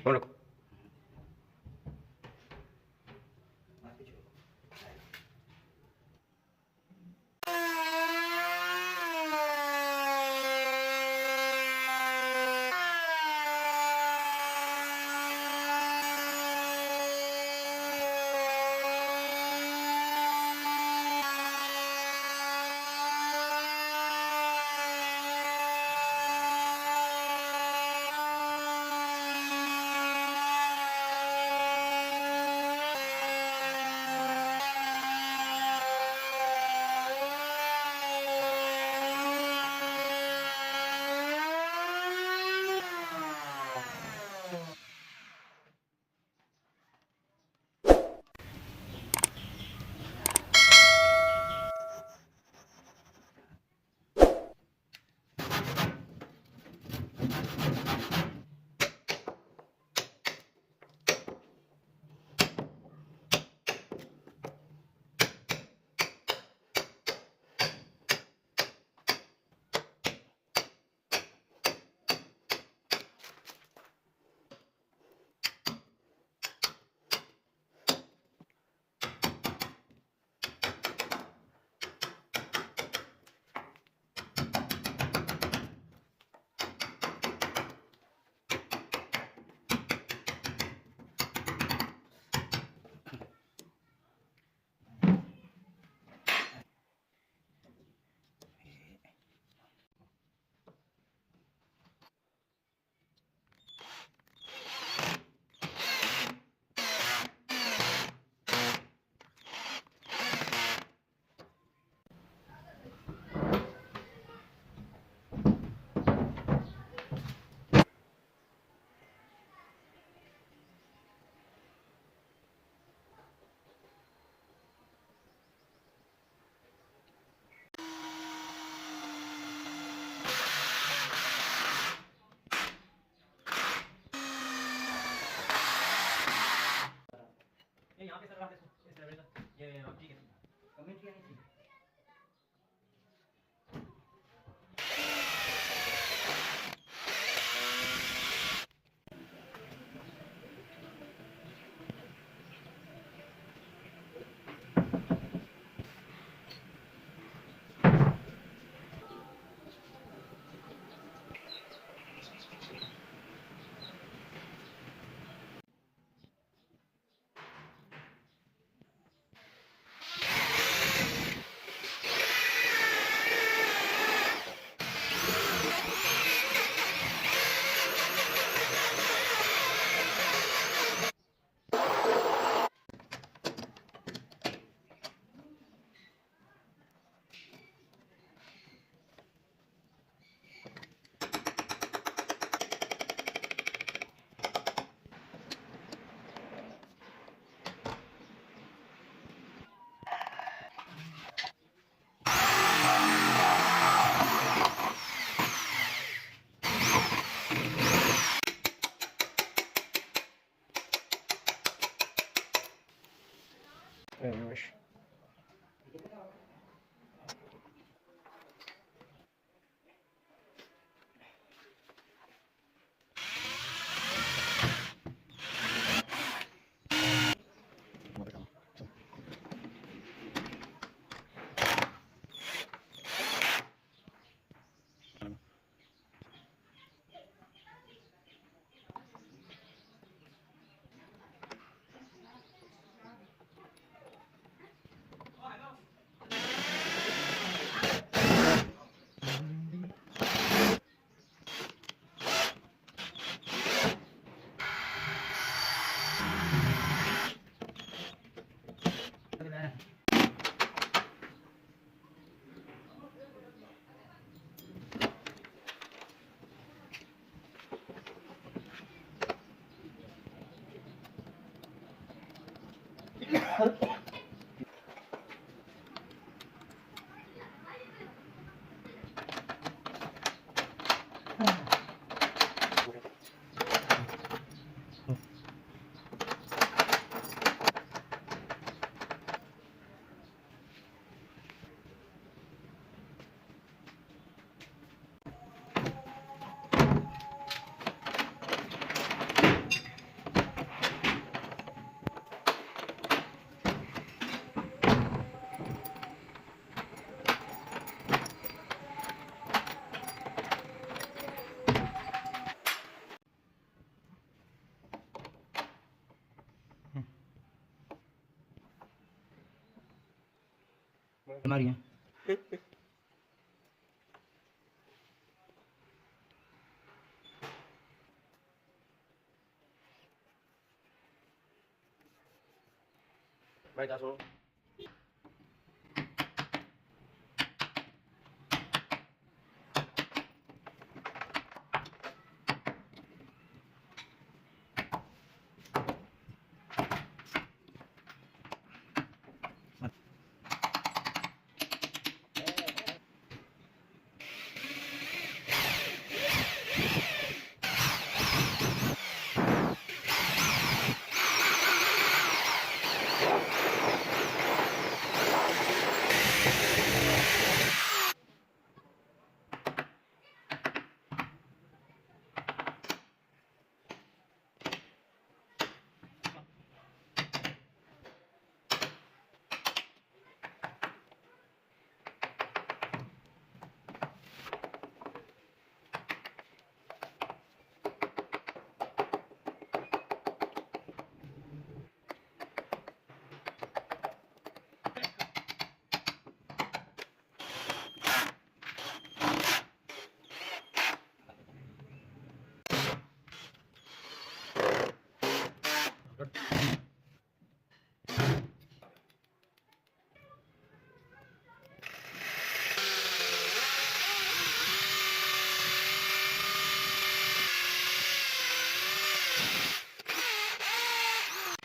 Phone रखो। यहाँ पे sir आप इस लेवल का ये ठीक है कमेंट किया नहीं Vamos. हमारी है भाई 10 हो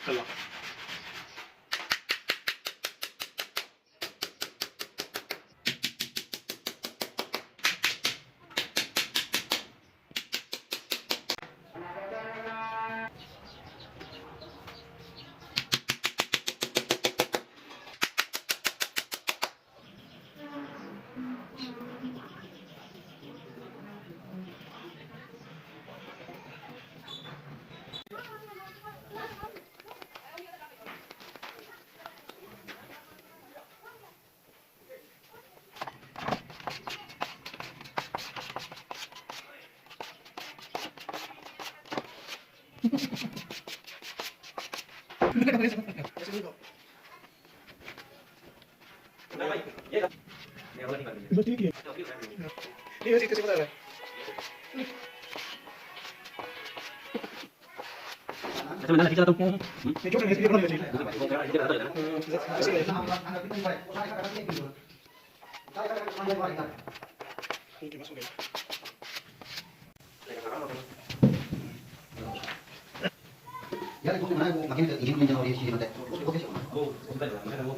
चलो ये वाला नहीं कर बस ठीक है ये वैसे कैसे बता रहा है अच्छा मैं ठीक चलाता हूं ये छोटा है इसलिए बना लेते हैं ऐसे है ठीक है बस हो गया यार कुछ बनाया वो मकीन इंजन इंजन और ये चीजें बताए उसको कैसे वो वो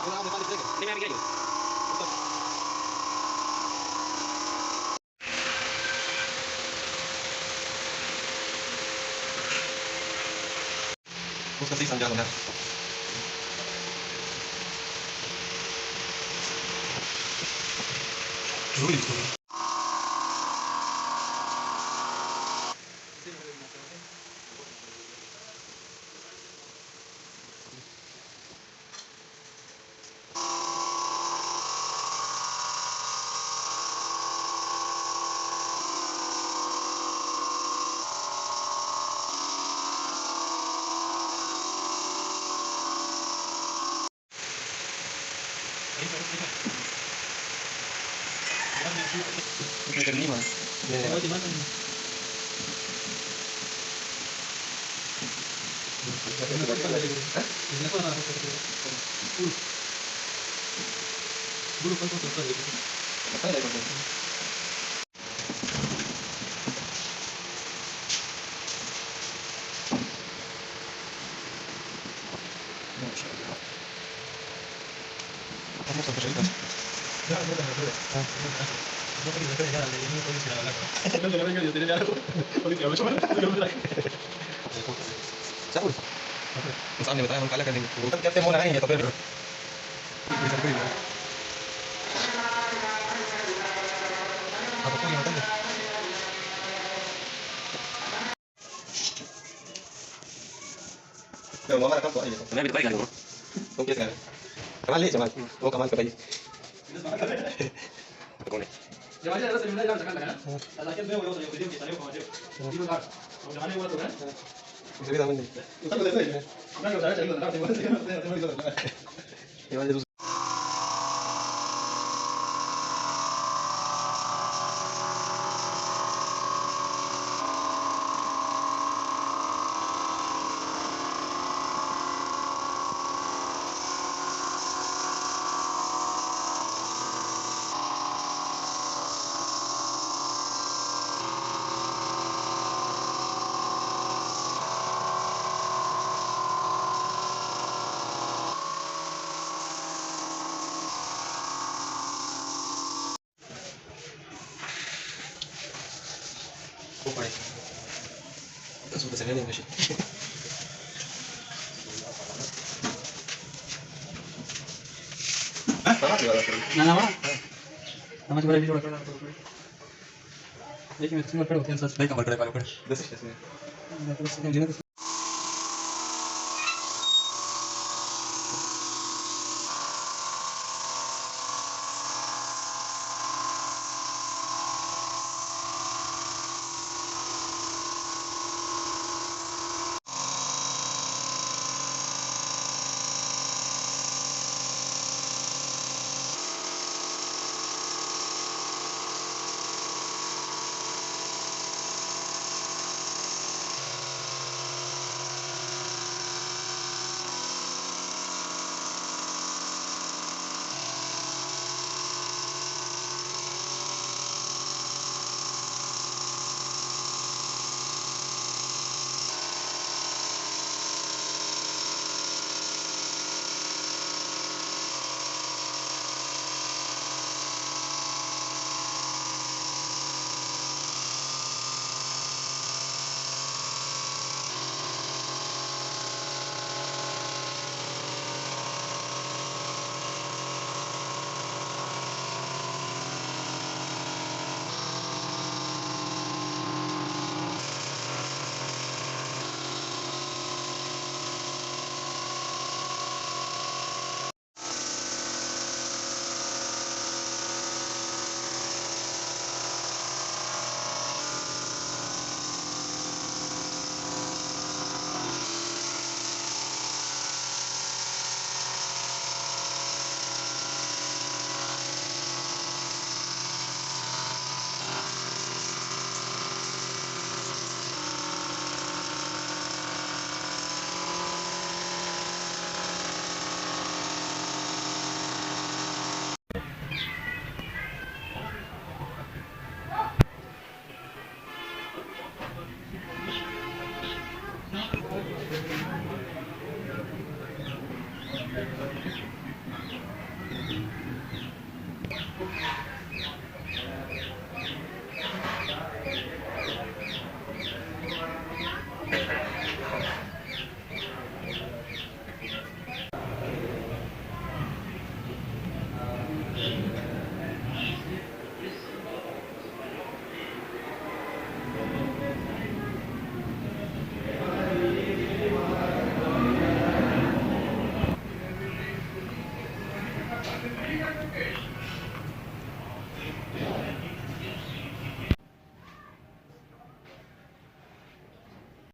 नहीं मैं भी गया उसका सही समझा होना जरूरी इसको Me termina. Oh, di mana? Ini apa nak? Bulu kan kau tahu gitu. Apa ya itu? Vamos a hacer Sabul. Saan niyo tayo ng kalakan din? Kaya mo na kayo ito pero. Apa pun yang ada. Pero mama nakam ko ay ito. May bitbay galing mo. Okay ka. Kamali jamal. O kamal ka bay. Ako ni. Ya vaya, ahora se me da la sacando acá. A la gente veo yo que salió como yo. Y no claro. Lo gané igual tú, ¿eh? Sa vida man. Usted lo desea. No, yo sabía que lo tengo que Igual de Kumpay. Tapos ba sa ganyan kasi? Sarap yun. Nada más. Nada más para el video. Déjame, tengo el pelo, piensas. Baik kamar kedai paling. This is just. Terus yang jenis